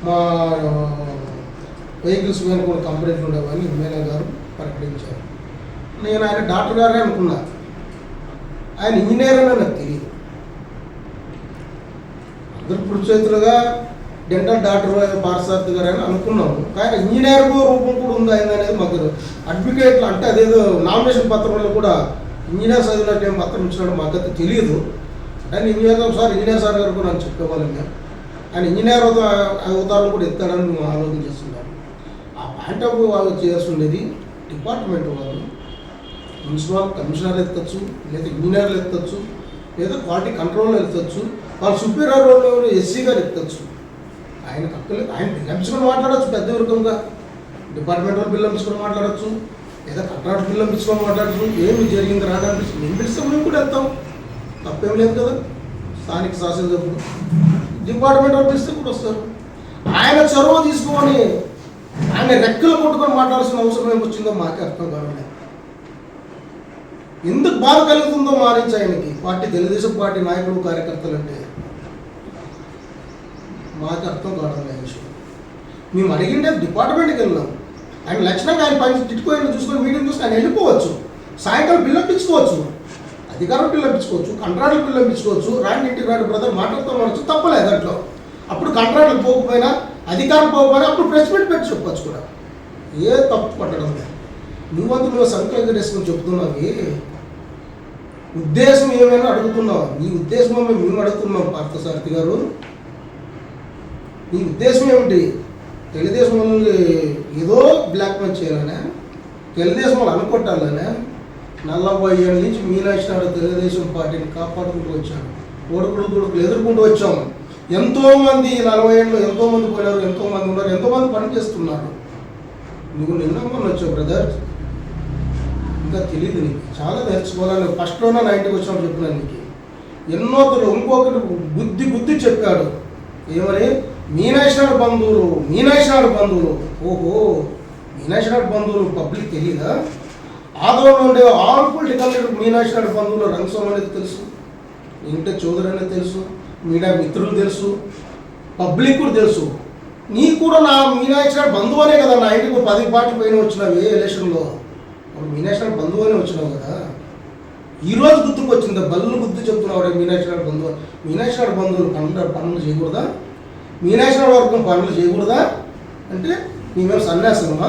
మా వెహికల్స్ మీద కూడా కంప్లైంట్లు ఉండేవని ఎమ్మెల్యే గారు ప్రకటించారు. నేను ఆయన డాక్టర్ గారే అనుకున్నా, ఆయన ఇంజనీర్ అని నాకు తెలియదు. అందరు పురుచేతులుగా డెంటల్ డాక్టర్ పార్సార్థి గారు అని అనుకున్నాము, కానీ ఇంజనీర్ రూపం కూడా ఉంది ఆయన అనేది మాకు అడ్వకేట్లు అంటే అదేదో నామినేషన్ పత్రంలో కూడా ఇంజనీర్ చదివినట్టు ఏం పత్రం ఇచ్చినాడు మాకైతే తెలియదు. కానీ ఇంజనీర్ సార్ గారు కూడా నాకు చెప్పేవాళ్ళని ఆయన ఇంజనీర్ అవుతారని కూడా ఎత్తాడని మేము ఆలోచన చేస్తున్నాము. ఆ పాయింట్ ఆఫ్ వ్యూ వాళ్ళు చేయాల్సి ఉండేది డిపార్ట్మెంట్ వాళ్ళు, మున్సిపల్ కమిషనర్ ఎత్తచ్చు, లేదా ఇంజనీర్లు ఎత్తచ్చు, లేదా క్వాలిటీ కంట్రోల్ ఎత్తచ్చు, వాళ్ళ సుపీరియర్ వాళ్ళు ఎస్సీ గారు ఎత్తచ్చు. ఆయన కక్కలేదు, ఆయన బిల్లంపించుకొని మాట్లాడచ్చు, పెద్ద వర్గంగా డిపార్ట్మెంట్ వాళ్ళు బిల్లంపించుకొని మాట్లాడచ్చు, లేదా కంట్రాక్ట్ బిల్లంపించుకొని మాట్లాడచ్చు. ఏమి జరిగింది రావడానికి మేము పిలిస్తాం, మేము కూడా వెళ్తాం, తప్పేం లేదు కదా. స్థానిక శాసనసభ్యులు డిపార్ట్మెంట్ వాళ్ళు పిలిస్తే కూడా వస్తారు. ఆయన చొరవ తీసుకొని ఆయన రెక్కలు కొట్టుకొని మాట్లాడాల్సిన అవసరం ఏమొచ్చిందో మాకే అర్థం కావట్లేదు. ఎందుకు బాధ కలుగుతుందో మారించి ఆయనకి పార్టీ తెలుగుదేశం పార్టీ నాయకులు కార్యకర్తలు అంటే మాకు అర్థం కావడం లేదు విషయం. మేము అడిగిండే డిపార్ట్మెంట్కి వెళ్ళాం, ఆయన లక్షణంగా ఆయన పని తిట్టుకోని చూసుకొని మీటింగ్ చూసుకొని ఆయన వెళ్ళిపోవచ్చు, సాయంకాలం పిల్లంపించుకోవచ్చు, అధికారులు పిల్లంపించుకోవచ్చు, కంట్రాక్టులు పిల్లంపించుకోవచ్చు, రాండి ఇంటికి రాండి బ్రదర్ మాట్లాడుతూ ఉండొచ్చు, తప్పలేదు దాంట్లో. అప్పుడు కంట్రాక్టులు పోకపోయినా అధికారులు పోకపోయినా అప్పుడు ప్రెస్ మీట్ పెట్టి చెప్పచ్చు కూడా, ఏ తప్పు పట్టడం లేదు. నువ్వు సంకల్పం వేసుకొని చెప్తున్నావి, ఉద్దేశం ఏమైనా అడుగుతున్నావు, నీ ఉద్దేశం మేము అడుగుతున్నాం. పార్థసారథి గారు, నీ ఉద్దేశం ఏమిటి? తెలుగుదేశం వాళ్ళని ఏదో బ్లాక్ మెయిల్ చేయాలనే, తెలుగుదేశం వాళ్ళు అనుకుంటాలనే. 40 ఏళ్ళ నుంచి మీనాక్షి నాయుడు తెలుగుదేశం పార్టీని కాపాడుకుంటూ వచ్చాను, కొడుకులు ఎదుర్కొంటూ వచ్చాము. ఎంతోమంది 40 ఏళ్ళు ఎంతోమంది పోయినారు, ఎంతోమంది ఉన్నారు, ఎంతోమంది పని చేస్తున్నారు. నువ్వు నిన్న మొన్న వచ్చావు బ్రదర్, ఇంకా తెలియదు నీకు, చాలా నేర్చుకోవాలని ఫస్ట్లోనే నా ఇంటికి వచ్చినప్పుడు చెప్పినాను నీకు. ఎన్నో ఇంకొకటి బుద్ధి చెప్పాడు, ఏమని మీనాక్షి నాయుడు బంధువులు. ఓహో, మీనాక్షి నాయుడు బంధువులు పబ్లిక్ తెలియదా? ఆదోళన ఉండే all political leader Meenakshi Naidu బంధువులు రంగస్వామి అనేది తెలుసు, ఇంటే చౌదరి అనేది తెలుసు, మీడియా మిత్రులు తెలుసు, పబ్లిక్ కూడా తెలుసు. నీకు కూడా నా మీనాక్షి నాయుడు బంధువు అనే కదా నా ఇంటికి 10 పార్టీ పైన వచ్చినావు ఏ ఎలక్షన్లో, మీనాక్షి నాయుడు బంధువు అనే వచ్చినావు కదా. ఈరోజు గుర్తుకు వచ్చిందా? బల్లు గుర్తు చెప్తున్నావు మీనాక్షి నాయుడు బంధువు. మీనాక్షి నాయుడు బంధువులు పనులు చేయకూడదా? మీనాక్షి నాయుడు వర్గం పనులు చేయకూడదా అంటే మేమేం సన్యాసమా?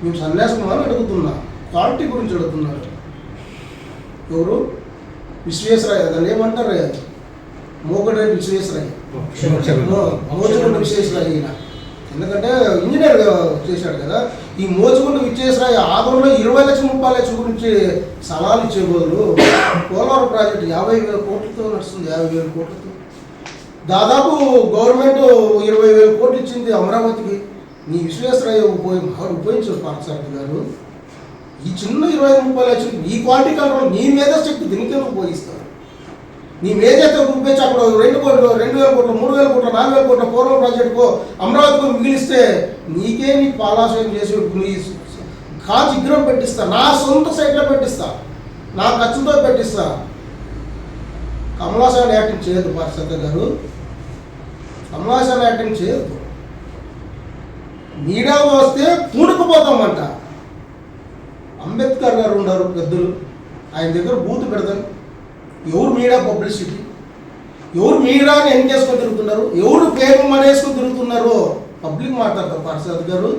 మేము సన్యాసమా అని అడుగుతున్నా. క్వాలిటీ గురించి అడుగుతున్నారు. ఎవరు? విశ్వేశ్వరయ్య, దాన్ని ఏమంటారు? మోకడేటి విశ్వేశ్వరయ్య, మోచగుండ విశ్వేశ్వరయ్య. ఎందుకంటే ఇంజనీర్ చేశాడు కదా. ఈ మోచగుండ విశ్వేశ్వరయ్య ఆదంలో 20 లక్షలు 30 లక్షల గురించి సలహాలు ఇచ్చే బదులు పోలవరం ప్రాజెక్టు 50,000 కోట్లతో నడుస్తుంది. 50,000 కోట్లతో దాదాపు గవర్నమెంట్ 20,000 కోట్లు ఇచ్చింది అమరావతికి. నీ విశ్వేశ్వరయ్య ఉపయోగించారు పార్థసారథి గారు. ఈ చిన్న 25-30 లక్షలు ఈ క్వాలిటీ కంట్రోల్ నీ మీద శక్తి దీనికే ఉపయోగిస్తారు. నీ మేజైతే ఉపయోగించి అప్పుడు 2 కోట్లు 2,000 కోట్లు 3,000 కోట్లు 4,000 కోట్ల పూర్వం ప్రాజెక్టుకు అమరావతికి మిగిలిస్తే నీకే నీ పాలాశయం చేసి నీ కాచి విగ్రహం పెట్టిస్తా, నా సొంత సైట్లో పెట్టిస్తా, నా ఖర్చుతో పెట్టిస్తా. కమలాసన్ యాక్టింగ్ చేయొద్దు పార్థసారథి గారు, కమలాసన్ యాక్టింగ్ చేయొద్దు. మీడియా వస్తే పూడుకుపోతామంట. అంబేద్కర్ గారు ఉన్నారు పెద్దలు, ఆయన దగ్గర బూత్ పెడతారు. ఎవరు మీడియా పబ్లిసిటీ, ఎవరు మీడియాని ఎన్కేసుకొని తిరుగుతున్నారు, ఎవరు పేరు మనేసుకొని తిరుగుతున్నారో పబ్లిక్ మాట్లాడతారు. పార్థసారథి గారు,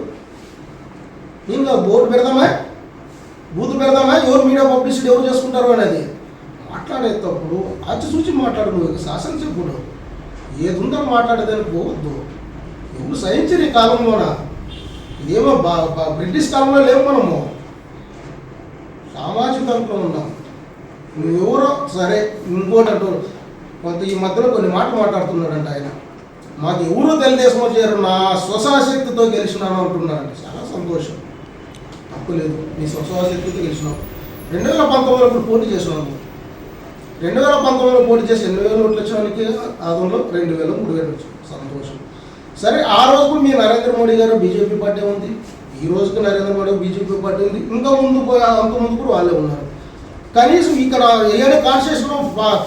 ఇంకా బోర్డు పెడదామా, బూత్ పెడదామా, ఎవరు మీడియా పబ్లిసిటీ ఎవరు చేసుకుంటారు అనేది మాట్లాడేటప్పుడు అచ్చి చూచి మాట్లాడు. నువ్వు శాసనసభ్యుడు, ఏది ఉందని మాట్లాడేదానికి పోవద్దు. ఎవరు సహించరు ఈ కాలంలోన. ఇదేమో బ్రిటిష్ కాలంలో లేవు, మనము సామాజిక తంత్రం ఉన్నాం. నువ్వెవరో సరే, ఇంకోటి అంటూ కొంత ఈ మధ్యలో కొన్ని మాటలు మాట్లాడుతున్నాడంట ఆయన. మాకు ఎవరు తెలుగుదేశం చేయరు, నా స్వశాశక్తితో గెలిచినాను అంటున్నారంట. చాలా సంతోషం, తప్పులేదు. నీ స్వశాశక్తితో గెలిచినావు. 2019లో ఇప్పుడు పోటీ చేసినావు. 2019లో పోటీ చేసి 8,000 ఓట్లు వచ్చానికి ఆదంలో 2,000 3,000 వచ్చాయి. సంతోషం. సరే, ఆ రోజు కూడా మీ నరేంద్ర మోడీ గారు బీజేపీ పార్టీ ఉంది, ఈ రోజుకి నరేంద్ర మోడీ బీజేపీ పార్టీ ఉంది, ఇంకా అంత ముందు కూడా వాళ్ళే ఉన్నారు. కనీసం ఇక్కడ ఏడు కాన్స్టిట్యూషన్లో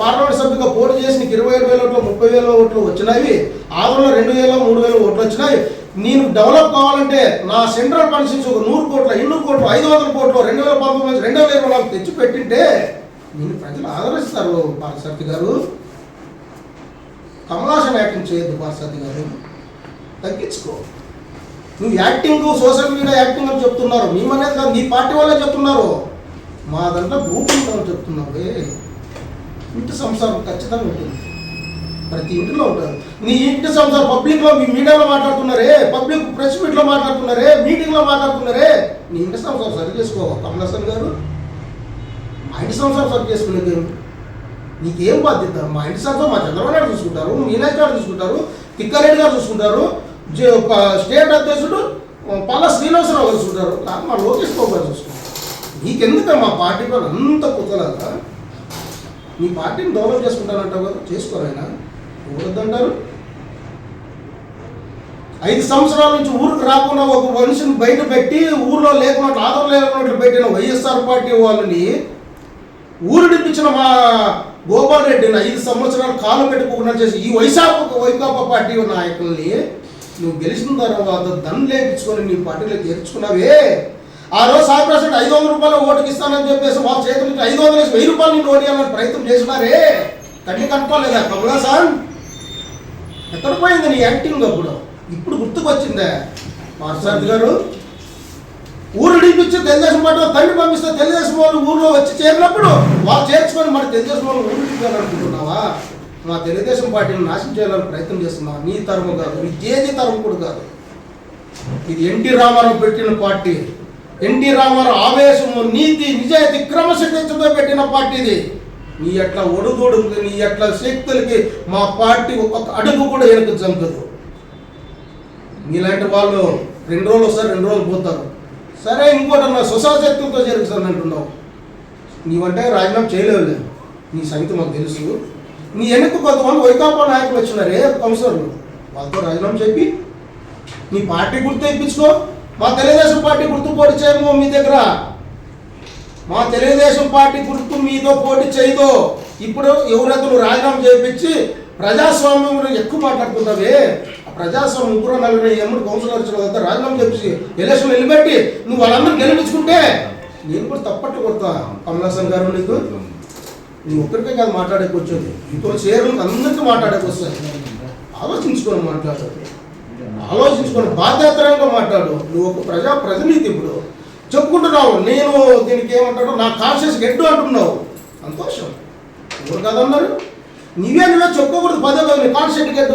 పార్లమెంట్ సభ్యుగా పోటీ చేసి నీకు 27,000 ఓట్లు 30,000 ఓట్లు వచ్చినాయి. ఆంధ్రలో 2,000 3,000 ఓట్లు వచ్చినాయి. నేను డెవలప్ కావాలంటే నా సెంట్రల్ కాన్స్టిట్యూన్సీ ఒక 100 కోట్ల 200 కోట్లు 500 కోట్లు 2019 2024 తెచ్చి పెట్టింటే నేను ప్రజలు ఆదరిస్తారు. పార్థసారథి గారు కమలాసన్ యాక్టింగ్ చేయొద్దు. పార్థసారథి గారు తగ్గించుకో. నువ్వు యాక్టింగ్ సోషల్ మీడియా యాక్టింగ్ అని చెప్తున్నారు. మేమనేది కాదు, నీ పార్టీ వాళ్ళే చెప్తున్నారు. మా దాంట్లో గ్రూప్ ఉంటామని చెప్తున్నావే. ఇంటి సంసారం ఖచ్చితంగా ఉంటుంది, ప్రతి ఇంటిలో ఉంటుంది. నీ ఇంటి సంసారం పబ్లిక్లో మీ మీడియాలో మాట్లాడుతున్నారే, పబ్లిక్ ప్రెస్ మీట్లో మాట్లాడుతున్నారే, మీటింగ్లో మాట్లాడుతున్నారే. నీ ఇంటి సంసారం సరి చేసుకో కమలాసన్ గారు. మా ఇంటి సంసారం సరి చేసుకునేది నీకేం బాధ్యత? మా ఇంటి సంసారం మా చంద్రబాబు నాయుడు చూసుకుంటారు, మీనాక్షి గారు చూసుకుంటారు, తిక్కారెడ్డి గారు చూసుకుంటారు, స్టేట్ అధ్యక్షుడు పల్లా శ్రీనివాసరావు గారు చూసుకుంటారు, మా లోకేష్ బాబు గారు చూసుకుంటారు. నీకెందుక మా పార్టీ వాళ్ళు అంత కుదరదా? నీ పార్టీని డెవలప్ చేసుకుంటానంటావు కదా, చేసుకోరైనా వద్దంటారు. 5 సంవత్సరాల నుంచి ఊరికి రాకుండా ఒక మనిషిని బయట పెట్టి ఊరిలో లేకున్నట్లు ఆధారం లేకున్నట్లు పెట్టిన వైఎస్ఆర్ పార్టీ వాళ్ళని ఊరిడిపించిన మా గోపాల్ రెడ్డిని 5 సంవత్సరాలు కాలు పెట్టుకోకుండా చేసి ఈ వైకాపా పార్టీ నాయకుల్ని నువ్వు గెలిచిన తర్వాత దండు లేపించుకొని నీ పార్టీలో చేర్చుకున్నావే. ఆ రోజు సాయిప్రసాద్ 500 రూపాయలు ఓటుకి ఇస్తానని చెప్పేసి వాళ్ళ చేతుల నుంచి 500 వేసి 1000 రూపాయలు నేను ఓడియాలని ప్రయత్నం చేస్తున్నారే. కన్నీ కనుక్కోలేదా కమలాసన్? ఎక్కడ పోయింది నీ యాక్టింగ్? అప్పుడు ఇప్పుడు గుర్తుకొచ్చిందే పార్థసారథి గారు? ఊరు నడిపించి తెలుగుదేశం పార్టీ తండ్రి పంపిస్తే తెలుగుదేశం వాళ్ళు ఊళ్ళో వచ్చి చేరినప్పుడు వాళ్ళు చేర్చుకొని మరి తెలుగుదేశం వాళ్ళు ఊరు నడిపించాలనుకుంటున్నావా? మా తెలుగుదేశం పార్టీని నాశనం చేయాలని ప్రయత్నం చేస్తున్నావా? నీ తరం కాదు, నీ జేజీ తరం కూడా కాదు. ఇది ఎన్టీ రామారావు పెట్టిన పార్టీ. ఎన్టీ రామారావు ఆవేశము, నీతి, నిజాయితీ, క్రమశిక్షణతో పెట్టిన పార్టీ ఇది. నీ అట్లా ఒడుదోడు, నీ అట్లా శక్తులకి మా పార్టీ ఒక అడుగు కూడా వెనక్కి జంకదు. నీలాంటి వాళ్ళు 2 రోజులు వస్తారు, 2 రోజులు పోతారు. సరే ఇంకోటి నా సుశాశక్తులతో జరుగుతుంది అంటున్నావు. నీవంటే రాజీనామా చేయలేవులే, నీ సంగతి మాకు తెలుసు. నీ వెనక్కి కొంతమంది వైకాపా నాయకులు వచ్చినారే కౌన్సిలర్లు, వాళ్ళతో రాజీనామా చెప్పి నీ పార్టీ గుర్తు ఇప్పించుకో. మా తెలుగుదేశం పార్టీ గుర్తు పోటీ చేయము మీ దగ్గర. మా తెలుగుదేశం పార్టీ గుర్తు మీతో పోటీ చేయదు. ఇప్పుడు ఎవరైతే నువ్వు రాజీనామా చేయించి ప్రజాస్వామ్యం ఎక్కువ మాట్లాడుతున్నావే, ఆ ప్రజాస్వామ్యం 3-4 కౌన్సిలర్ వచ్చిన కదా రాజీనామా చెప్పి ఎలక్షన్ నిలబెట్టి నువ్వు వాళ్ళందరూ గెలిపించుకుంటే నేను కూడా తప్పట్టు కొడతా కమలాసన్ గారు. నీ ఒక్కరికే కాదు మాట్లాడేకి వచ్చేది, ఇంకో చేరులకు అందరికీ మాట్లాడేకి వస్తాయి. ఆలోచించుకొని మాట్లాడు, ఆలోచించుకొని బాధ్యతరంగా మాట్లాడు. నువ్వు ఒక ప్రజాప్రతినిధి. ఇప్పుడు చెప్పుకుంటున్నావు నేను దీనికి ఏమంటాడు నా కాన్షియస్ గెడ్డు అంటున్నావు, సంతోషం. ఎవరు కాదన్నారు? నువ్వే చెప్పుకోకూడదు. 10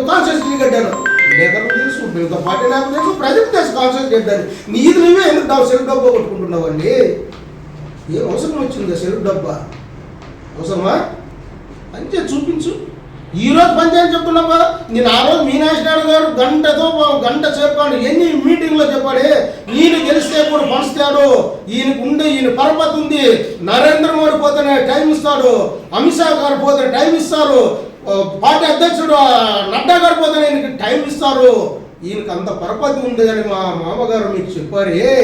కాన్షియస్ గడ్డాను లేఖలు తెలుసు, మిగతా పార్టీ నాకు తెలుసు, ప్రజలకు తెలుసు కాన్షియస్ గడ్డాను. నీది నువ్వే ఎందుకు సెల్ఫ్ డబ్బా కొట్టుకుంటున్నావు అండి? ఏం అవసరం వచ్చిందా సెల్ఫ్ డబ్బా? అవసరమా? పంచాయతీ చూపించు. ఈరోజు పంచాయతీ చెప్తున్నాం కదా. నేను ఆ రోజు మీనాక్షి నాయుడు గారు గంట చెప్పాడు, ఎన్ని మీటింగ్లో చెప్పాడే. ఈయన గెలిస్తే కూడా పంచుతాడు, ఈయన పరపతి ఉంది. నరేంద్ర మోడీ పోతేనే టైం ఇస్తాడు, అమిత్ షా గారు పోతే టైం ఇస్తారు, పార్టీ అధ్యక్షుడు నడ్డా గారు పోతే ఈయనకి టైం ఇస్తారు. ఈయనకి అంత పరపతి ఉంది అని మా మామగారు మీకు చెప్పారే.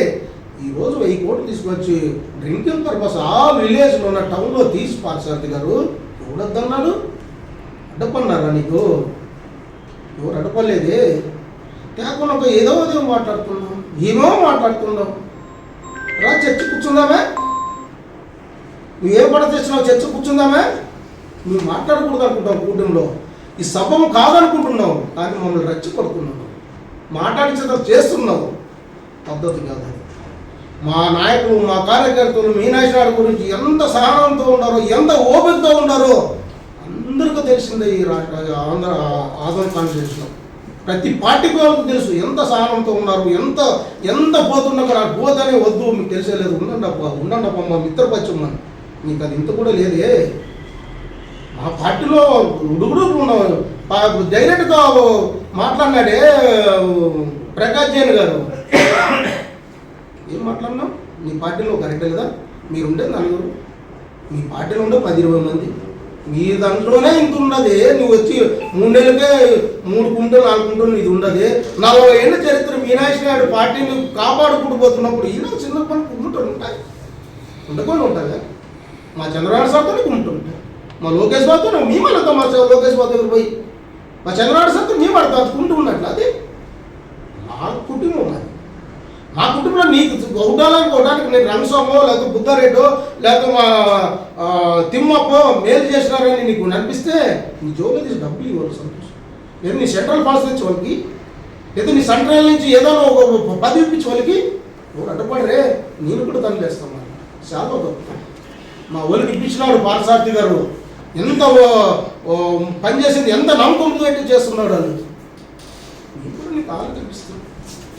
ఈరోజు 1000 కోట్లు తీసుకొచ్చి డ్రింకింగ్ పర్పస్ ఆ విలేజ్లో ఉన్న టౌన్లో తీసి పార్థసారథి గారు ఎవడొద్దన్నాడు? అడ్డపన్నారా నీకు? ఎవరు అడ్డపడలేదే. కేవలం ఒక ఏదో మాట్లాడుతున్నావు, ఏమో మాట్లాడుతున్నావు. రా చర్చ కూర్చుందామే. నువ్వేం పడ తెచ్చినావు? చర్చ కూర్చుందామే. నువ్వు మాట్లాడకూడదు అనుకుంటావు కూటమిలో. ఈ సభం కాదనుకుంటున్నావు, కానీ మమ్మల్ని రెచ్చగొడుతున్నావు, మాట్లాడించడం చేస్తున్నావు. పద్ధతి కాదు. మా నాయకులు, మా కార్యకర్తలు మీనాక్షి నాయుడు గురించి ఎంత సహనంతో ఉన్నారో, ఎంత ఓపికతో ఉన్నారో అందరికీ తెలిసిందే. ఈ ఆంధ్ర కాన్స్టిట్యూషన్లో ప్రతి పార్టీకి వాళ్ళకి తెలుసు ఎంత సహనంతో ఉన్నారు, ఎంత పోతున్నా కూడా పోతేనే వద్దు మీకు తెలిసేలేదు. ఉండండప్ప మా మిత్రపక్షం అని నీకు అది ఇంత కూడా లేదే. మా పార్టీలో ఉడుగుడుగులు ఉన్నావు. డైరెక్ట్గా మాట్లాడినాడే ప్రకాష్ జైన్ గారు. ఏం మాట్లాడినావు? నీ పార్టీలో కరెక్టే కదా? మీరుండే 4, మీ పార్టీలో ఉండే 10-20 మంది, మీ దాంట్లోనే ఇంత ఉన్నది. నువ్వు వచ్చి 3 నెలలకే 3 కుంటలు 4 కుంటలు ఇది ఉండదు. 40 ఏళ్ళ చరిత్ర మీనాక్షి నాయుడు పార్టీని కాపాడుకుంటూ పోతున్నప్పుడు ఈయన చిన్న పని కుంటులు ఉంటాయి, ఉండకుండా ఉంటుంది. మా చంద్రబాబు సార్తో నీకు ఉంటుంది, మా లోకేష్ బాబుతో నువ్వు మేము వెళ్తాం, మా లోకేష్ బాబు దగ్గర పోయి మా చంద్రబాబు సార్తో మేము పడతాం అనుకుంటూ ఉన్నట్లు. అది మా కుటుంబం, అది మా కుటుంబంలో నీకు ఒకటానికి నేను రంగస్వామో లేకపోతే బుద్ధారెడ్డో లేకపోతే మా తిమ్మప్పో మేలు చేసినారని నీకు అనిపిస్తే నీ జోలో తీసి డబ్బులు ఇవ్వాలి సంతోషం. లేదా నీ సెంట్రల్ ఫండ్స్ నుంచి వాళ్ళకి, లేదా నీ సెంట్రల్ నుంచి ఏదో పది ఇప్పించి వాళ్ళకి నువ్వు అడ్డపడరే, నేను కూడా తను చేస్తాను. చాలా గొప్ప మా వాళ్ళకి ఇప్పించినాడు పార్థసారథి గారు, ఎంత పనిచేసింది, ఎంత నమ్మకంతో పెట్టి చేస్తున్నాడు అని ఇప్పుడు నీకు ఆలోచిస్తాం,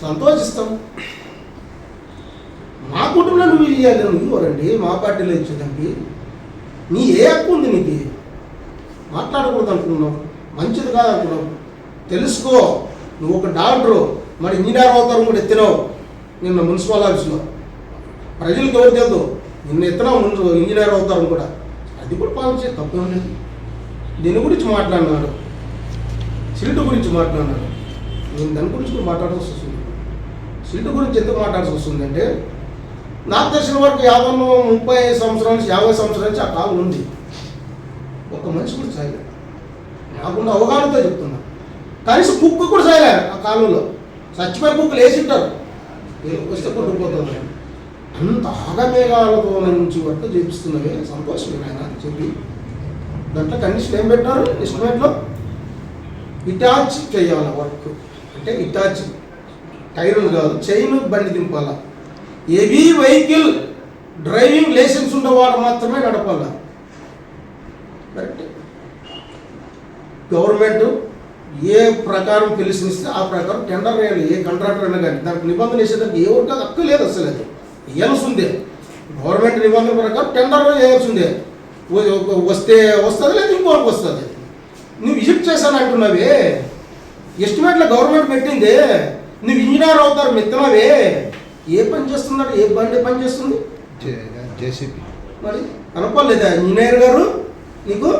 సంతోషిస్తాం. మా కుటుంబంలో నువ్వు ఇవ్వాలి, నువ్వు ఇవ్వరండి మా పార్టీలో ఇచ్చేదానికి నీ ఏ హక్కు ఉంది నీకు? మాట్లాడకూడదు అనుకున్నావు, మంచిది కాదు అనుకున్నావు. తెలుసుకో, నువ్వు ఒక డాక్టరు, మరి ఇంజనీర్ అవుతారు కూడా ఎత్తినావు నిన్న మున్సిపల్ ఆఫీస్లో. ప్రజలకు ఎవరు తెలుదు, నిన్న ఎత్తినావు ఇంజనీర్ అవుతారు కూడా, అది కూడా పాలించే తప్పేం లేదు. దీని గురించి మాట్లాడినాడు, సిల్ట్ గురించి మాట్లాడినాడు. నేను దాని గురించి కూడా మాట్లాడాల్సి వస్తుంది. సిల్ట్ గురించి ఎందుకు మాట్లాడాల్సి వస్తుందంటే, నాకు తెలిసిన వరకు 30 సంవత్సరాల నుంచి 50 సంవత్సరాల నుంచి ఆ కాలం ఉంది. ఒక మనిషి కూడా సాయలేదు, నాకున్న అవగాహనతో చెప్తున్నా. కనీసం కుక్క కూడా సాయలేదు ఆ కాలంలో. చచ్చిపోయి కుక్కలు వేసి ఉంటారు, వస్తే కొట్టుకుపోతుంది. అంత ఆగమేఘాలతో నుంచి వర్క్ చేపిస్తున్నవే, సంతోషమే ఆయన చెప్పి. దాంట్లో కండిషన్ ఏం పెట్టినారు ఎస్టిమేట్లో? ఇటాచ్ చేయాలి వర్క్, అంటే ఇటాచ్ టైర్లు కాదు, చైన్ బండి దింపాల. హెవీ వెహికల్ డ్రైవింగ్ లైసెన్స్ ఉన్నవాడు మాత్రమే నడపాల. కరెక్ట్. గవర్నమెంట్ ఏ ప్రకారం పిలిచిస్తే ఆ ప్రకారం టెండర్ వేయాలి. ఏ కాంట్రాక్టర్ అయినా కానీ దానికి నిబంధన వేసేదానికి ఏ ఒకటి హక్కు లేదు అసలు. అది వేయాల్సిందే, గవర్నమెంట్ నిబంధన ప్రకారం టెండర్ వేయాల్సిందే. వస్తే వస్తుంది, లేదు ఇంకోరికి వస్తుంది. నువ్వు విజిట్ చేశాను అంటున్నావే, ఎస్టిమేట్లో గవర్నమెంట్ పెట్టిందే, నువ్వు ఇంజనీర్ అవుతారు మెత్తనవే. ఏ పని చేస్తున్నాడు, ఏ బండి పని చేస్తుంది? జేసీబీ. మరి అనుకోలేదా ఇంజనీర్ గారు నీకు?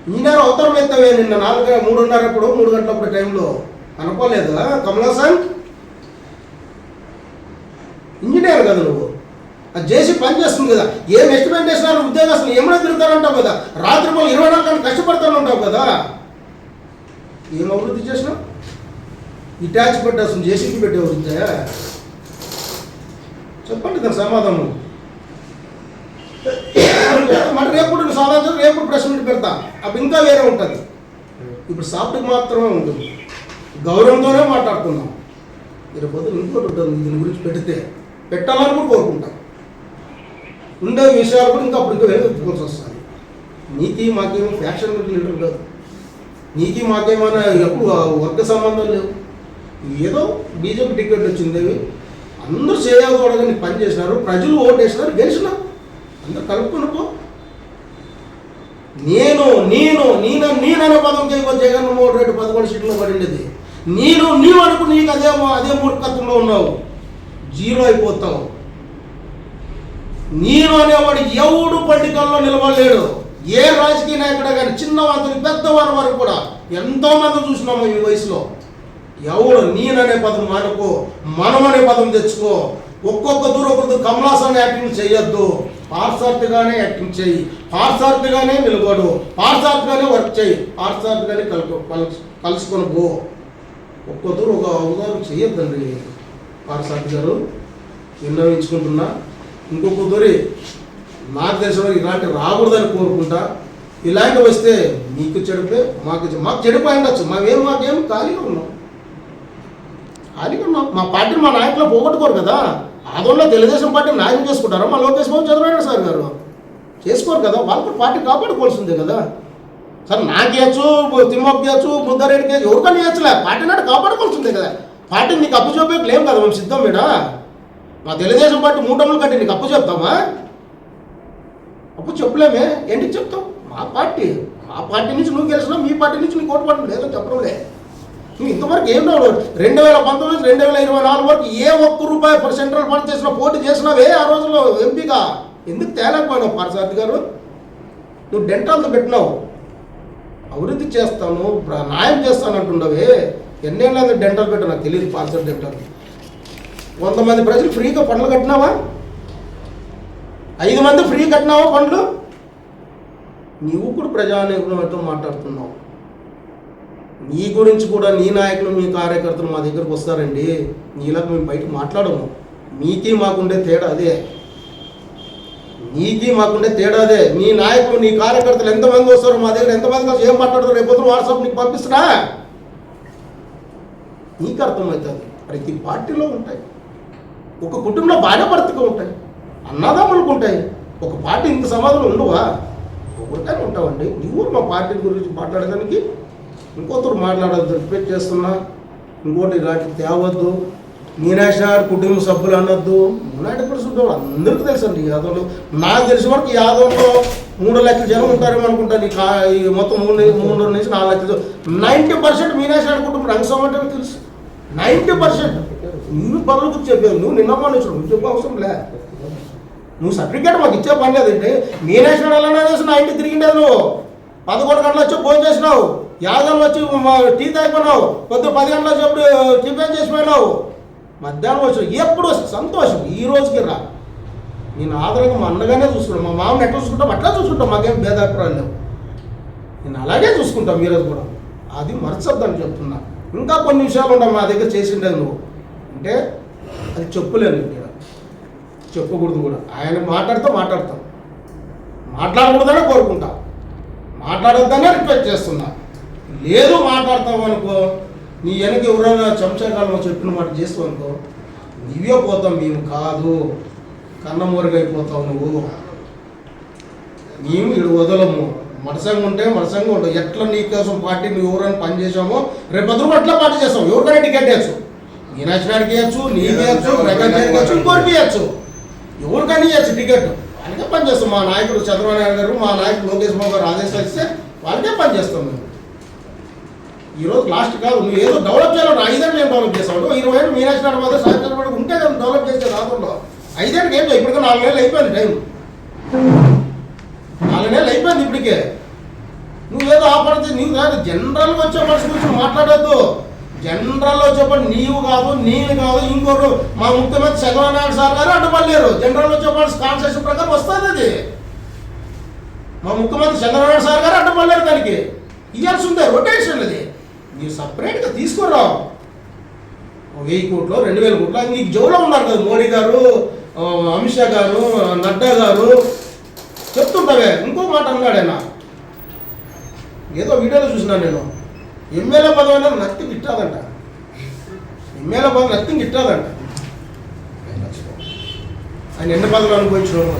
ఇంజనీర్ అవుతారు మెత్తవే. నిన్న 3:30 3 గంటలప్పుడు టైంలో అనుకోలేదా కమలాసన్? ఇంజనీర్ కదా నువ్వు, అది చేసి పని చేస్తుంది కదా. ఏం ఎస్టిమేట్ చేసినారు ఉద్యోగస్తులు ఏమైనా తిరుగుతారంటావు కదా, రాత్రి 24 గంటలు కష్టపడుతూనే ఉంటావు కదా. ఏం అభివృద్ధి చేసినావు? ఇటాచ్ పెట్టాల్సింది జేసీబీ పెట్టే అభివృద్ధి? చెప్పండి దాని సమాధానం. మరి రేపు సమాధానం, రేపు ప్రశ్న పెడతా, అప్పుడు ఇంకా వేరే ఉంటుంది. ఇప్పుడు సాఫ్ట్కి మాత్రమే ఉంటుంది, గౌరవంతోనే మాట్లాడుతున్నాం. రేపు పొద్దున ఇంకోటి ఉంటుంది, దీని గురించి పెట్టాలని కూడా కోరుకుంటాం. ఉండే విషయాలు కూడా ఇంకా అప్పుడు వేరే వెతుకోవాల్సి వస్తుంది. నీకు మాకేమో ఫ్యాక్షన్ లీడర్ కాదు, నీకు మాకేమైనా ఎప్పుడు వర్గ సంబంధం లేవు. ఏదో బీజేపీ టికెట్ వచ్చింది, అందరూ చేయకూడదు నీకు పని చేసినారు, ప్రజలు ఓటు వేసినారు, గెలిచినా అందరు కలుపుకునుకో. నేననే పదంకి జగన్మోహన్ రెడ్డి 11 సీట్లో పడింది. నీవు అనుకు నీకు అదే మూర్ఖత్వంలో ఉన్నావు, జీరో అయిపోతావు. నేను అనేవాడు ఎవడు పొలిటికల్లో నిలబడలేడు. ఏ రాజకీయ నాయకుడు కానీ చిన్నవాళ్ళని పెద్దవారి వరకు కూడా ఎంతోమంది చూసినాము ఈ వయసులో. ఎవడు నేననే పదం మానుకో, మనం అనే పదం తెచ్చుకో. ఒక్కొక్క ఒకరితో కమలాసన్ యాక్టింగ్ చేయొద్దు, పార్సార్థిగానే యాక్టింగ్ చేయి, పార్సార్థిగానే నిలబడు, పార్సార్థిగానే వర్క్ చేయి, పార్సార్థిగానే కలుసుకొని పో. ఒక్కొక్కరు ఒక అవగాహన చేయొద్దండి. పార్సార్థి గారు విన్నవించుకుంటున్నా. ఇంకొక దొరి నాకు తెలిసిన ఇలాంటి రాకూడదని కోరుకుంటా. ఇలాంటివి వస్తే మీకు చెడిపోయి మాకు చెడిపోయి ఉండొచ్చు. మాకేం ఖాళీగా ఉన్నాం. మా పార్టీని మా నాయకులు పోగొట్టుకోరు కదా. ఆదోళన తెలుగుదేశం పార్టీ నాయకులు చేసుకుంటారా? మా లోకేష్ బాబు చంద్రబాబు సార్ గారు చేసుకోరు కదా. వాళ్ళు కూడా పార్టీ కాపాడుకోవాల్సిందే కదా. సార్ నాకేయచ్చు, తిమ్మకేయచ్చు, బుద్ధారెడ్డికి ఎవరికైనా ఇవ్వచ్చులే, పార్టీ నాటి కాపాడుకోవాల్సిందే కదా. పార్టీని నీకు అప్పు చూపే లేం కదా మేము సిద్ధం మీడా. మా తెలుగుదేశం పార్టీ మూటములు కట్టి నీకు అప్పు చెప్తామా? అప్పు చెప్పలేమే, ఏంటికి చెప్తాం? మా పార్టీ నుంచి నువ్వు గెలిచినా, మీ పార్టీ నుంచి నీకు ఓటు పడడం లేదో చెప్పడంలే. నువ్వు ఇంతవరకు ఏం రావు. 2019 నుంచి 2024 వరకు ఏ ఒక్క రూపాయి సెంట్రల్ ఫండ్ చేసినా, పోటీ చేసినావే ఆ రోజుల్లో ఎంపీగా. ఎందుకు తేలేకపోయినావు పార్సార్థి గారు? నువ్వు డెంటాల్తో పెట్టినావు, అభివృద్ధి చేస్తాను, న్యాయం చేస్తాను అంటుండవే. ఎన్నేళ్ళ డెంటల్ పెట్టా నాకు తెలియదు. పార్సార్థి డెంటల్ 100 మంది ప్రజలు ఫ్రీగా పనులు కట్టినావా? 5 మంది ఫ్రీ కట్టినావా పనులు? నీవు కూడా ప్రజానికులతో మాట్లాడుతున్నావు. నీ గురించి కూడా నీ నాయకులు మీ కార్యకర్తలు మా దగ్గరకు వస్తారండి. నీలా మేము బయట మాట్లాడము. మీకి మాకుండే తేడా అదే. నీకి మాకుండే తేడా అదే. నీ నాయకులు నీ కార్యకర్తలు ఎంతమంది వస్తారు మా దగ్గర, ఎంతమంది కలిసి ఏం మాట్లాడతారు రేపు వాట్సాప్ నీకు పంపిస్తున్నా. నీకు అర్థమవుతుంది. ప్రతి పార్టీలో ఉంటాయి. ఒక కుటుంబంలో భార్య భర్తగా ఉంటాయి, అన్నదమ్ములకు ఉంటాయి. ఒక పార్టీ ఇంత సమాధానం ఉండవా? ఒకరికైనా ఉంటావండి. నువ్వు మా పార్టీ గురించి మాట్లాడడానికి ఇంకొకరు మాట్లాడద్దు, రిక్వెస్ట్ చేస్తున్నా. ఇంకోటి ఇలాంటి తేవద్దు. మీనాక్షి గారు కుటుంబ సభ్యులు అనొద్దు. 90% అందరికీ తెలుసండి యాదవ్లో. నాకు తెలిసిన వరకు యాదవ్లో 3 లక్షల జనం ఉంటారేమో అనుకుంటాను. ఈ మొత్తం 3 నుంచి 4 లక్షలు. 90% మీనాక్షి గారి కుటుంబం రంగస్వామి అంటే తెలుసు. 90% నువ్వు పనుల గురించి చెప్పావు. నువ్వు నిన్న ఇచ్చావు, నువ్వు చెప్పే అవసరం లే. నువ్వు సర్టిఫికేట్ మాకు ఇచ్చే పని లేదండి. మీనాక్షి గారు అలానే చేసి నా ఇంటికి తిరిగిండే. నువ్వు 11 గంటలు వచ్చి ఫోన్ చేసినావు, యాదవ్లో వచ్చి టీ తాగిపోయినావు, పొద్దు 10 గంటలు వచ్చేప్పుడు టిఫిన్ చేసిపోయినావు, మధ్యాహ్నం వచ్చి ఎప్పుడు సంతోషం. ఈ రోజుకి రా. నేను ఆదరంగా మా అన్నగానే చూసుకుంటాం, మా మామని ఎట్లా చూసుకుంటాం అట్లా చూసుకుంటాం. మాకేం భేదాభిప్రాయాలు లేవు. నేను అలాగే చూసుకుంటాం ఈరోజు కూడా. అది మర్చొద్దని చెప్తున్నా. ఇంకా కొన్ని విషయాలు ఉంటాయి మా దగ్గర చేసిండేది. నువ్వు అంటే అది చెప్పులేను ఇక్కడ, చెప్పకూడదు కూడా. ఆయన మాట్లాడతాం మాట్లాడకూడదనే కోరుకుంటా, మాట్లాడొద్దనే రిక్వెస్ట్ చేస్తున్నా. లేదు మాట్లాడతావు అనుకో, నీ వెనక ఎవరైనా చెంచాకాలం చెప్పిన మాట చేస్తావు అనుకో, నీవే పోతాం, మేము కాదు. కన్నమూరగైపోతావు నువ్వు. మేము ఇడు వదలము. మడసంగా ఉంటే మడసంగా ఉంటావు. ఎట్లా నీ కోసం పార్టీ నువ్వు ఎవరైనా పని చేసామో రేపు బదులు అట్లా పార్టీ చేస్తావు. ఎవరికైనా టికెట్ ఇవ్వచ్చు, మీనాక్షి గారికి ఇవ్వచ్చు, నీకు ఇవ్వచ్చు, ప్రకాష్ గారికి ఇవ్వచ్చు, ఇంకోరికి ఇవ్వచ్చు, ఎవరికైనా ఇవ్వచ్చు టికెట్. వాళ్ళకే పని చేస్తాం. మా నాయకుడు చంద్రబాబు నాయుడు గారు, మా నాయకుడు లోకేష్ బాబు గారు ఆదేశాలు ఇస్తే వాళ్ళకే పని చేస్తాం మేము. ఈరోజు లాస్ట్ కాదు, నువ్వు ఏదో డెవలప్ చేయాలి. 5 ఏళ్ళు మేము డెవలప్ చేస్తావు. 20 ఏళ్ళు మీనాక్షి గారి మాత్రం సాయంత్రం కూడా ఉంటే కదా డెవలప్ చేసే రాత్రుల్లో. 5 ఏళ్ళకి ఏం ఇప్పటికే 4 నెలలు అయిపోయింది టైం. 4 నెలలు అయిపోయింది ఇప్పటికే. నువ్వేదో ఆపడితే నీవు కాదు. జనరల్గా వచ్చే మనిషి గురించి మాట్లాడద్దు. జనరల్లో చెప్పండి, నీవు కాదు, నేను కాదు, ఇంకోరు. మా ముఖ్యమంత్రి చంద్రబాబు నాయుడు సార్ గారు అడ్డుపడలేరు. జనరల్ వచ్చే మనిషి కాన్స్టిట్యూషన్ ప్రకారం వస్తుంది అది. మా ముఖ్యమంత్రి చంద్రబాబు నాయుడు సార్ గారు అడ్డుపడలేరు. దానికి ఇవ్వాల్సి ఉంది రొటేషన్. అది మీరు సపరేట్గా తీసుకురావు. 1000 కోట్లు 2000 కోట్లు నీకు జోలో ఉన్నారు కదా మోడీ గారు, అమిత్ షా గారు, నడ్డా గారు చెప్తుంటావే. ఇంకో మాట అన్నాడు ఆయన, ఏదో వీడియోలో చూసినాను నేను. ఎమ్మెల్యే పదవి అయినా నథింగ్ ఇట్టాదంట. ఎమ్మెల్యే పదవి నథింగ్ ఇట్టాదంట. ఆయన ఎన్ని పదవులు అనుభవించడం.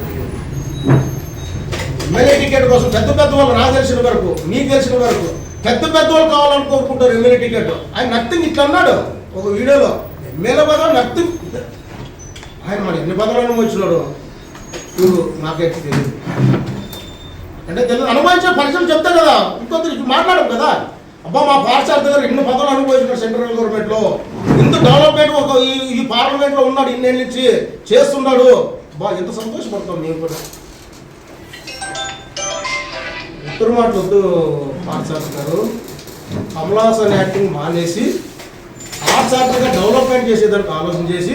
ఎమ్మెల్యే టికెట్ కోసం పెద్ద వాళ్ళు నాకు తెలిసిన వరకు, మీకు తెలిసిన వరకు పెద్ద వాళ్ళు కావాలని కోరుకుంటారు ఎమ్మెల్యే టికెట్. ఆయన నథింగ్ ఇట్లా అన్నాడు ఒక వీడియోలో. ఎమ్మెల్యే పదవి నథింగ్. ఆయన మరి ఎన్ని పదవులు అనుభవించినాడు నువ్వు నాకైతే తెలియదు. అంటే తెలియదు, అనుభవించే పరిచయం చెప్తా కదా. ఇంకొకరు మాట్లాడడం కదా. అబ్బా మా పార్సార్థ గారు ఎన్ని పదవులు అనుభవించినాడు సెంట్రల్ గవర్నమెంట్లో, ఇంత డెవలప్మెంట్ ఒక ఈ పార్లమెంట్లో ఉన్నాడు, ఇన్నేళ్ళ నుంచి చేస్తున్నాడు. బా ఎంత సంతోషపడతాం మేము కూడా. ఉత్తర మాటలు వద్దు పార్సార్థ గారు. కమలాసన్ యాక్టింగ్ మానేసి పార్సార్థగా డెవలప్మెంట్ చేసేదానికి ఆలోచన చేసి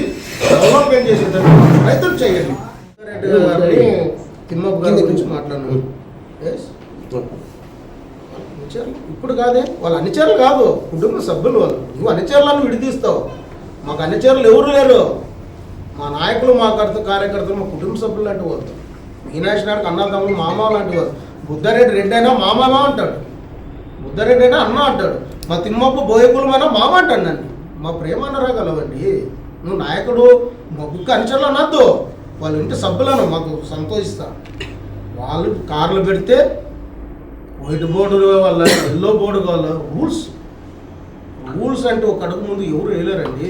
డెవలప్మెంట్ చేసేదానికి ప్రయత్నం చేయండి. తిమ్మప్ప గారి గురించి మాట్లాడినాను. ఇప్పుడు కాదే, వాళ్ళు అనుచరులు కాదు, కుటుంబ సభ్యులు వాళ్ళు. నువ్వు అనుచరులను విడితీస్తావు. మాకు అనుచరులు ఎవరు లేరు. మా నాయకులు, మా కార్యకర్తలు, మా కుటుంబ సభ్యులు లాంటి వాళ్ళు. మీనాక్షి గారికి అన్నదమ్ములు, మామ లాంటి వాళ్ళు. బుద్ధారెడ్డి అయినా మామ అంటాడు, బుద్ధారెడ్డి అయినా అన్న అంటాడు. మా తిమ్మప్ప బోయకులమైనా మామ అంటాడు నన్ను. మా ప్రేమ అనరాగలవండి. నువ్వు నాయకుడు, మా కుక్క అనుచరులు అనొద్దు. వాళ్ళు ఇంటి సభ్యులను మాకు సంతోషిస్తా. వాళ్ళు కార్లు పెడితే వైట్ బోర్డు వల్ల, ఎల్లో బోర్డు వల్ల రూల్స్ అంటే ఒక అడుగు ముందు ఎవరు వేయలేరండి.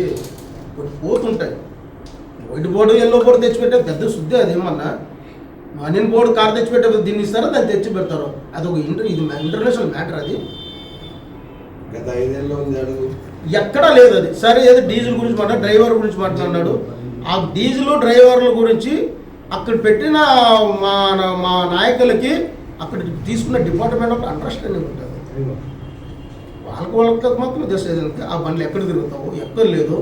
పోతుంటాయి. వైట్ బోర్డు ఎల్లో బోర్డు తెచ్చిపెట్టే పెద్ద శుద్ధి. అదేమన్నా అనియన్ బోర్డు కార్ తెచ్చిపెట్టే దీన్ని ఇస్తారో దాన్ని తెచ్చి పెడతారు. అది ఒక ఇది ఇంటర్నేషనల్ మ్యాటర్. అది గత 5 ఏళ్ళలో ఉంది అడుగు ఎక్కడా లేదు. అది సరే. ఏదో డీజిల్ గురించి డ్రైవర్ గురించి మాట్లాడినాడు. ఆ డీజిల్ డ్రైవర్ల గురించి అక్కడ పెట్టిన మా నాయకులకి అక్కడ తీసుకున్న డిపార్ట్మెంట్ ఆఫ్ అండర్స్టాండింగ్ ఉంటుంది. వాళ్ళకి మాత్రం జస్ట్ ఏదంటే ఆ బండ్లు ఎక్కడ తిరుగుతావు, ఎక్కడ లేదు.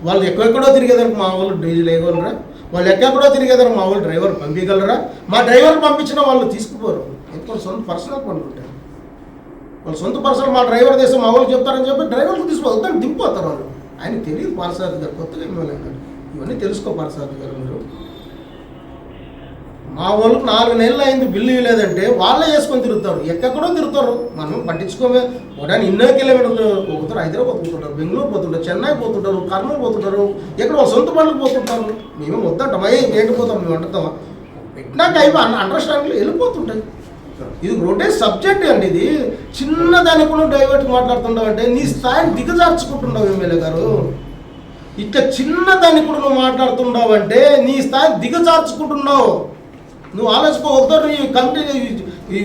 వాళ్ళు ఎక్కడెక్కడో తిరిగేదానికి మా వాళ్ళు డీజిల్ వేయగలరా. వాళ్ళు ఎక్కడెక్కడో తిరిగేదారు, మా వాళ్ళు డ్రైవర్ పంపించగలరా? మా డ్రైవర్ పంపించినా వాళ్ళు తీసుకుపోరు. ఎందుకంటే సొంత పర్సనల్ పనులు ఉంటాయి. వాళ్ళు సొంత పర్సనల్ మా డ్రైవర్ దేశం మా వాళ్ళు చెప్తారని చెప్పి డ్రైవర్కి తీసుకుపోతారు, దింపుతారు వాళ్ళు. ఆయన తెలియదు పార్సారథి గారు, కొత్తగా ఎమ్మెల్యే గారు. ఇవన్నీ తెలుసుకో పార్సారథి గారు మీరు. మా వాళ్ళకి 4 నెలలు అయింది బిల్లు ఇవ్వలేదంటే వాళ్ళే చేసుకొని తిరుగుతారు, ఎక్కడో తిరుగుతారు. మనం పట్టించుకోమే. ఒకటాన్ని 2 కిలోమీటర్లు పోతుంటారు, హైదరాబాద్ పోతుంటారు, బెంగళూరు పోతుంటారు, చెన్నై పోతుంటారు, కర్నూలు పోతుంటారు, ఎక్కడ వాళ్ళ సొంత పనులకు పోతుంటారు. మేము వద్దంటాం, ఏంటి పోతాం, మేము అంటుతామా? పెట్టినాక అయిపోయి అండర్స్టాండింగ్లో వెళ్ళిపోతుంటాయి. ఇది రోడ్డే సబ్జెక్ట్ అండి. ఇది చిన్నదాన్ని కూడా డైవర్ట్ మాట్లాడుతుంటావు అంటే నీ స్థాయిని దిగజార్చుకుంటున్నావు ఎమ్మెల్యే గారు. ఇట్లా చిన్నదాన్ని కూడా నువ్వు మాట్లాడుతున్నావు అంటే నీ స్థాయిని దిగజార్చుకుంటున్నావు. నువ్వు ఆలోచించుకోవద్దు. నీ కమిటీ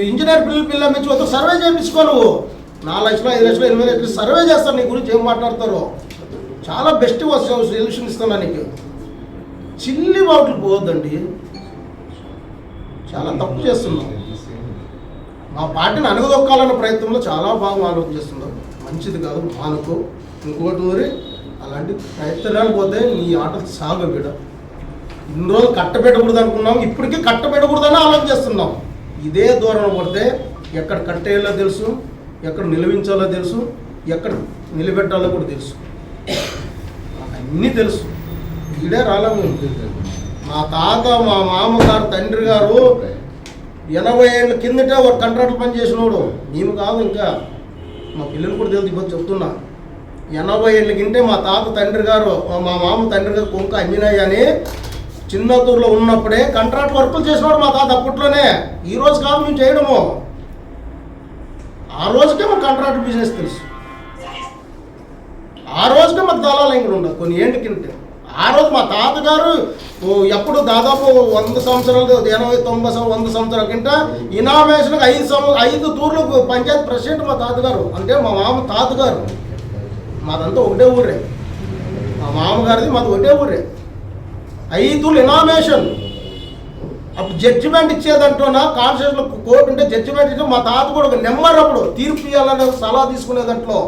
ఇంజనీర్ పిల్ల మెచ్చి వద్దు, సర్వే చేయించుకో. నువ్వు 4 లక్షలు 5 లక్షలు 8 లక్షలు సర్వే చేస్తారు, నీ గురించి ఏం మాట్లాడతారో. చాలా బెస్ట్ సొల్యూషన్ ఇస్తున్నా నీకు. చిల్లి వాటికి పోవద్దండి, చాలా తప్పు చేస్తున్నావు. మా పార్టీని అనగదొక్కాలన్న ప్రయత్నంలో చాలా బాగా ఆలోచిస్తున్నావు. మంచిది కాదు, మానుకో. ఇంకోటి ఊరి అలాంటి ప్రయత్నాలు పోతే నీ ఆటలు సాగు బిడ. ఇన్ని రోజులు కట్టబెట్టకూడదు అనుకున్నాం, ఇప్పటికీ కట్టబెట్టకూడదని ఆలోచిస్తున్నాం. ఇదే దూరం పడితే ఎక్కడ కట్టేయాలో తెలుసు, ఎక్కడ నిలవించాలో తెలుసు, ఎక్కడ నిలబెట్టాలో కూడా తెలుసు. అన్నీ తెలుసు. ఇదే రాలేము. మా తాత మా మామగారు తండ్రి గారు 80 ఏళ్ళ కిందట ఒక కాంట్రాక్టర్ పని చేసినోడు. మేము కాదు, ఇంకా మా పిల్లలు కూడా తెలుసు. ఇప్పుడు చెప్తున్నా, 80 ఏళ్ళ కింటే మా తాత తండ్రి గారు మా మామ తండ్రి గారు కొంక అంజనయ్య అని చిన్నతూరులో ఉన్నప్పుడే కాంట్రాక్ట్ వర్కులు చేసినాడు మా తాత. అప్పట్లోనే, ఈ రోజు కాదు మేము చేయడము. ఆ రోజుకే మాకు కాంట్రాక్ట్ బిజినెస్ తెలుసు. ఆ రోజుకే మాకు దళాలు ఇంకా ఉండదు కొన్ని ఏంటి కింద. ఆ రోజు మా తాతగారు ఎప్పుడు దాదాపు 100 సంవత్సరాలు 80, 90, 100 సంవత్సరాల కింద ఇనామేషన్కి 5 తూర్లు పంచాయతీ ప్రెసిడెంట్ మా తాతగారు. అంటే మా మామ తాతగారు. మాదంతా ఒకటే ఊరే, మా మామగారిది మాది ఒకటే ఊరే. 5 తూర్లు ఇనామేషన్. అప్పుడు జడ్జిమెంట్ ఇచ్చేదంటోనా కాన్స్టిట్యూషన్లో కోర్టు ఉంటే జడ్జిమెంట్ ఇచ్చే మా తాత కూడా ఒక నెంబర్ అప్పుడు తీర్పు ఇవ్వాలనే సలహా తీసుకునేదంట్లో.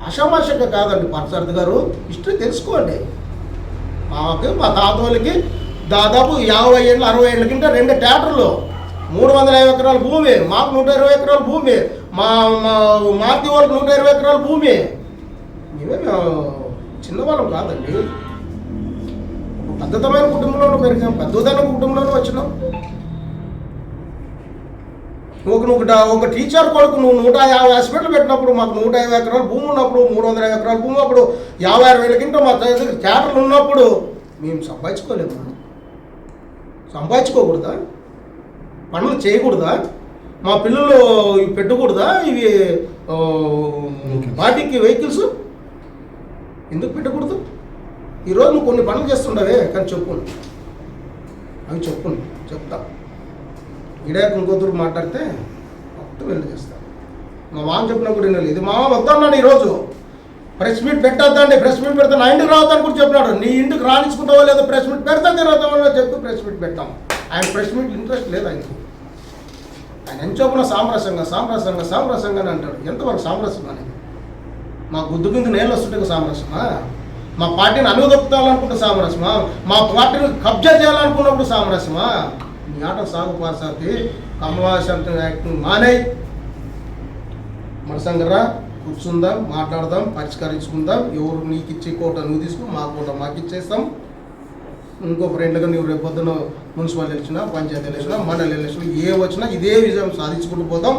అసమాషంగా కాదండి పార్సారథి గారు, హిస్టరీ తెలుసుకోండి. మా తాత వాళ్ళకి దాదాపు 50 ఏళ్ళు 60 ఏళ్ళ కింద 2 ట్రాక్టర్లు, 350 ఎకరాల భూమి, మాకు 120 ఎకరాల భూమి, మా మార్తి వాళ్ళకి 120 ఎకరాల భూమి. మేమే చిన్నవాళ్ళం కాదండి. పద్ధతమైన కుటుంబంలోనూ పెరిగాం, పెద్దదైన కుటుంబంలోనూ వచ్చినాం. ఒక టీచర్ కొడుకు నువ్వు 150 హాస్పిటల్ పెట్టినప్పుడు, మాకు 150 ఎకరాల భూమి ఉన్నప్పుడు, 350 ఎకరాల భూమి అప్పుడు, 56,000 కింద మా థియేటర్లు ఉన్నప్పుడు మేము సంపాదించుకోలేము. సంపాదించుకోకూడదా? పనులు చేయకూడదా? మా పిల్లలు ఇవి పెట్టకూడదా? ఇవి వాటికి వెహికల్స్ ఎందుకు పెట్టకూడదు? ఈరోజు నువ్వు కొన్ని పనులు చేస్తుండవే, కానీ చెప్పుకోండి, అవి చెప్తా. ఇడాక ఇంకొద్దురు మాట్లాడితే మొత్తం వెళ్ళి చేస్తాను. మా మామ చెప్పినప్పుడు నేను ఇది మామ వద్దన్నాడు. ఈరోజు ప్రెస్ మీట్ పెట్టద్దండి, ప్రెస్ మీట్ పెడతా నా ఇంటికి రావద్దని కూడా చెప్పినాడు. నీ ఇంటికి రాణించుకుంటావో లేదో ప్రెస్ మీట్ పెడతా తిరుగుతామో చెప్తూ ప్రెస్ మీట్ పెట్టాం. ఆయన ప్రెస్ మీట్ ఇంట్రెస్ట్ లేదు ఆయనకు. ఆయన ఎంచోపున సామరస్యంగా అని అంటాడు. ఎంతవరకు సామరస్యం అనేది? మా గుద్దు కింద నేళ్ళు వస్తుంటే సామరస్యమా? మా పార్టీని అనుదొక్కుతాలనుకుంటే సామరస్యమా? మా పార్టీని కబ్జా చేయాలనుకున్నప్పుడు సామరస్యమా? నీ ఆట సాగు పార్సారథి. కమలవాసంత యాక్టింగ్ మానేయ్. మనసంగరా కూర్చుందాం, మాట్లాడదాం, పరిష్కరించుకుందాం. ఎవరు నీకు ఇచ్చే కోట నువ్వు తీసుకో, మా కోట మాకు ఇచ్చేస్తాం. ఇంకో ఫ్రెండ్గా నువ్వు రేపు పొద్దున మున్సిపల్ ఎలక్షన్, పంచాయతీ ఎలక్షన్, మండలి ఎలక్షన్ ఏ వచ్చినా ఇదే విజయం సాధించుకుంటూ పోతాం.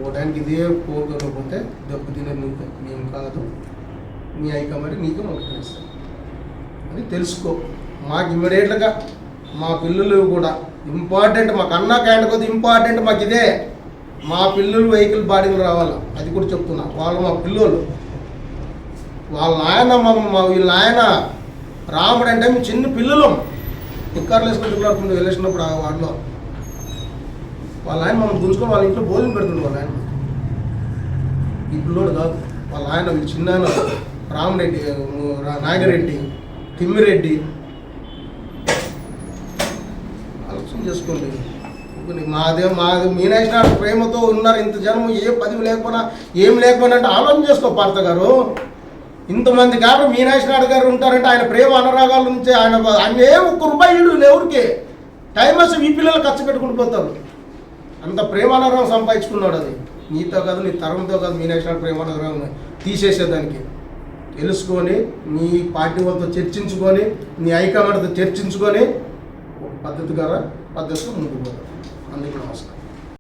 ఓటానికి ఇదే కోరుకొని పోతే దెబ్బతినే నువ్వు, మేము కాదు. మీ హైకమాండ్ నీకు మొదటి ఇస్తాం అని తెలుసుకో. మాకు ఇమ్మీడియట్గా మా పిల్లలు కూడా ఇంపార్టెంట్, మాకు అన్నా క్యాండ్ కొద్ది ఇంపార్టెంట్ మాకు ఇదే. మా పిల్లలు వెహికల్ బాడీలు రావాలి, అది కూడా చెప్తున్నా. వాళ్ళు మా పిల్లలు, వాళ్ళ నాయన వీళ్ళ నాయన రాముడు అంటే మేము చిన్న పిల్లలు టిక్కార్లు వేసుకుంటూ వెళ్ళేసినప్పుడు ఆ వాటిలో వాళ్ళ ఆయన మనం గుంజుకొని వాళ్ళ ఇంట్లో భోజనం పెడుతుంది. వాళ్ళ ఆయన ఈ పిల్లోడు కాదు, వాళ్ళ ఆయన వీళ్ళు చిన్న రామరెడ్డి, నాగిరెడ్డి, తిమ్మిరెడ్డి. ఆలోచన చేసుకోండి. మాది మీనేసిన ప్రేమతో ఉన్నారు ఇంత జనం, ఏ పదవి లేకపోయినా ఏం లేకపోయినా అంటే ఆలోచన చేసుకో పార్త గారు. ఇంతమంది కాబట్టి మీనాక్షి నాయుడు గారు ఉంటారంటే ఆయన ప్రేమ అనురాగాల నుంచి ఆయన ఏ ₹1 ఎవరికి టైం వేసి ఈ పిల్లలు ఖర్చు పెట్టుకుంటూ పోతారు. అంత ప్రేమానురాగం సంపాదించుకున్నాడు. అది నీతో కాదు, నీ తరంతో కాదు. మీనాక్షి నాయుడు ప్రేమానురాగం తీసేసేదానికి తెలుసుకొని, నీ పార్టీ వాళ్ళతో చర్చించుకొని, నీ హైకమాండ్తో చర్చించుకొని ఒక పద్ధతిగా ముందుకు పోతారు. అందుకు నమస్కారం.